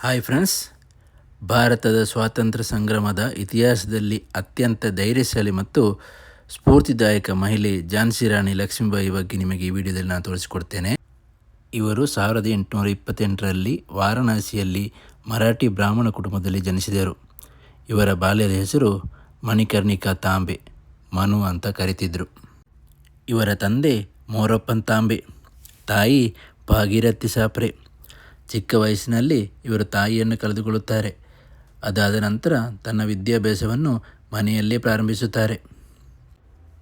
Hi friends, ಭಾರತದ ಸ್ವಾತಂತ್ರ್ಯ ಸಂಗ್ರಾಮದ ಇತಿಹಾಸದಲ್ಲಿ ಅತ್ಯಂತ ಧೈರ್ಯಶಾಲಿ ಮತ್ತು ಸ್ಫೂರ್ತಿದಾಯಕ ಮಹಿಳೆ ಝಾನ್ಸಿ ರಾಣಿ ಲಕ್ಷ್ಮೀಬಾಯಿ ಬಗ್ಗೆ ನಿಮಗೆ ಈ ವಿಡಿಯೋದಲ್ಲಿ ನಾನು ತೋರಿಸಿಕೊಡ್ತೇನೆ. ಇವರು 1828ರಲ್ಲಿ ವಾರಣಾಸಿಯಲ್ಲಿ ಮರಾಠಿ ಬ್ರಾಹ್ಮಣ ಕುಟುಂಬದಲ್ಲಿ ಜನಿಸಿದರು. ಇವರ ಬಾಲ್ಯದ ಹೆಸರು ಮಣಿಕರ್ಣಿಕಾ ತಾಂಬೆ, ಮನು ಅಂತ ಕರೀತಿದ್ರು. ಇವರ ತಂದೆ ಮೋರಪ್ಪನ್ ತಾಂಬೆ, ತಾಯಿ ಭಾಗೀರಥಿ ಸಾಪ್ರೆ. ಚಿಕ್ಕ ವಯಸ್ಸಿನಲ್ಲಿ ಇವರು ತಾಯಿಯನ್ನು ಕಳೆದುಕೊಳ್ಳುತ್ತಾರೆ. ಅದಾದ ನಂತರ ತನ್ನ ವಿದ್ಯಾಭ್ಯಾಸವನ್ನು ಮನೆಯಲ್ಲೇ ಪ್ರಾರಂಭಿಸುತ್ತಾರೆ.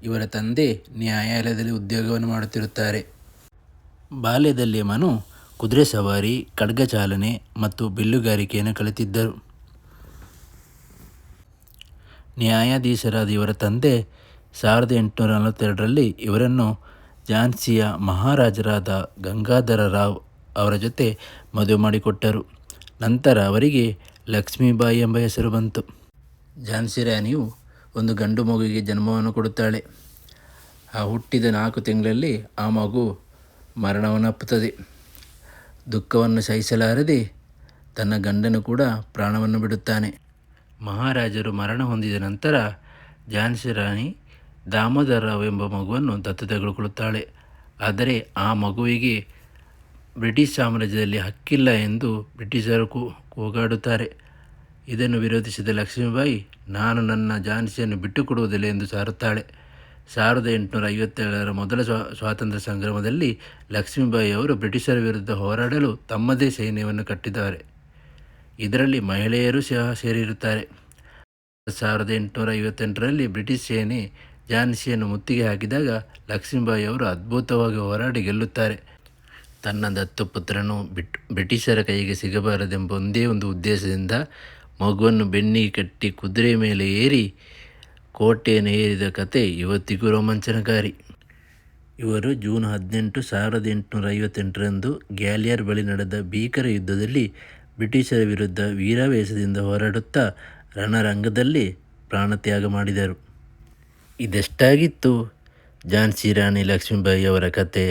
ಇವರ ತಂದೆ ನ್ಯಾಯಾಲಯದಲ್ಲಿ ಉದ್ಯೋಗವನ್ನು ಮಾಡುತ್ತಿರುತ್ತಾರೆ. ಬಾಲ್ಯದಲ್ಲಿ ಮನು ಕುದುರೆ ಸವಾರಿ, ಖಡ್ಗ ಚಾಲನೆ ಮತ್ತು ಬಿಲ್ಲುಗಾರಿಕೆಯನ್ನು ಕಲಿತಿದ್ದರು. ನ್ಯಾಯಾಧೀಶರಾದ ಇವರ ತಂದೆ 1842ರಲ್ಲಿ ಇವರನ್ನು ಝಾನ್ಸಿಯ ಮಹಾರಾಜರಾದ ಗಂಗಾಧರ ರಾವ್ ಅವರ ಜೊತೆ ಮದುವೆ ಮಾಡಿಕೊಟ್ಟರು. ನಂತರ ಅವರಿಗೆ ಲಕ್ಷ್ಮೀಬಾಯಿ ಎಂಬ ಹೆಸರು ಬಂತು. ಝಾನ್ಸಿ ರಾಣಿಯು ಒಂದು ಗಂಡು ಮಗುವಿಗೆ ಜನ್ಮವನ್ನು ಕೊಡುತ್ತಾಳೆ. ಆ ಹುಟ್ಟಿದ 4 ತಿಂಗಳಲ್ಲಿ ಆ ಮಗು ಮರಣವನ್ನಪ್ಪುತ್ತದೆ. ದುಃಖವನ್ನು ಸಹಿಸಲಾರದೆ ತನ್ನ ಗಂಡನು ಕೂಡ ಪ್ರಾಣವನ್ನು ಬಿಡುತ್ತಾನೆ. ಮಹಾರಾಜರು ಮರಣ ಹೊಂದಿದ ನಂತರ ಝಾನ್ಸಿ ರಾಣಿ ದಾಮೋದರ ರಾವ್ ಎಂಬ ಮಗುವನ್ನು ದತ್ತು ತೆಗೆದುಕೊಳ್ಳುತ್ತಾಳೆ. ಆದರೆ ಆ ಮಗುವಿಗೆ ಬ್ರಿಟಿಷ್ ಸಾಮ್ರಾಜ್ಯದಲ್ಲಿ ಹಕ್ಕಿಲ್ಲ ಎಂದು ಬ್ರಿಟಿಷರು ಕೂಗಾಡುತ್ತಾರೆ. ಇದನ್ನು ವಿರೋಧಿಸಿದ ಲಕ್ಷ್ಮೀಬಾಯಿ, ನಾನು ನನ್ನ ಝಾನ್ಸಿಯನ್ನು ಬಿಟ್ಟುಕೊಡುವುದಿಲ್ಲ ಎಂದು ಸಾರುತ್ತಾಳೆ. 1857ರ ಮೊದಲ ಸ್ವಾತಂತ್ರ್ಯ ಸಂಗ್ರಾಮದಲ್ಲಿ ಲಕ್ಷ್ಮೀಬಾಯಿ ಅವರು ಬ್ರಿಟಿಷರ ವಿರುದ್ಧ ಹೋರಾಡಲು ತಮ್ಮದೇ ಸೈನ್ಯವನ್ನು ಕಟ್ಟಿದ್ದಾರೆ. ಇದರಲ್ಲಿ ಮಹಿಳೆಯರು ಸಹ ಸೇರಿರುತ್ತಾರೆ. 1858ರಲ್ಲಿ ಬ್ರಿಟಿಷ್ ಸೇನೆ ಝಾನ್ಸಿಯನ್ನು ಮುತ್ತಿಗೆ ಹಾಕಿದಾಗ ಲಕ್ಷ್ಮೀಬಾಯಿ ಅವರು ಅದ್ಭುತವಾಗಿ ಹೋರಾಡಿ ಗೆಲ್ಲುತ್ತಾರೆ. ತನ್ನ ದತ್ತುಪುತ್ರನು ಬ್ರಿಟಿಷರ ಕೈಗೆ ಸಿಗಬಾರದೆಂಬ ಒಂದೇ ಒಂದು ಉದ್ದೇಶದಿಂದ ಮಗುವನ್ನು ಬೆನ್ನಿಗೆ ಕಟ್ಟಿ ಕುದುರೆ ಮೇಲೆ ಏರಿ ಕೋಟೆಯನ್ನು ಏರಿದ ಕತೆ ಇವತ್ತಿಗೂ ರೋಮಾಂಚನಕಾರಿ. ಇವರು ಜೂನ್ 18, 1858ರಂದು ಗ್ವಾಲಿಯರ್ ಬಳಿ ನಡೆದ ಭೀಕರ ಯುದ್ಧದಲ್ಲಿ ಬ್ರಿಟಿಷರ ವಿರುದ್ಧ ವೀರಾವೇಶದಿಂದ ಹೋರಾಡುತ್ತಾ ರಣರಂಗದಲ್ಲಿ ಪ್ರಾಣತ್ಯಾಗ ಮಾಡಿದರು. ಇದೆಷ್ಟಾಗಿತ್ತು ಝಾನ್ಸಿ ರಾಣಿ ಲಕ್ಷ್ಮೀಬಾಯಿ ಅವರ ಕತೆ.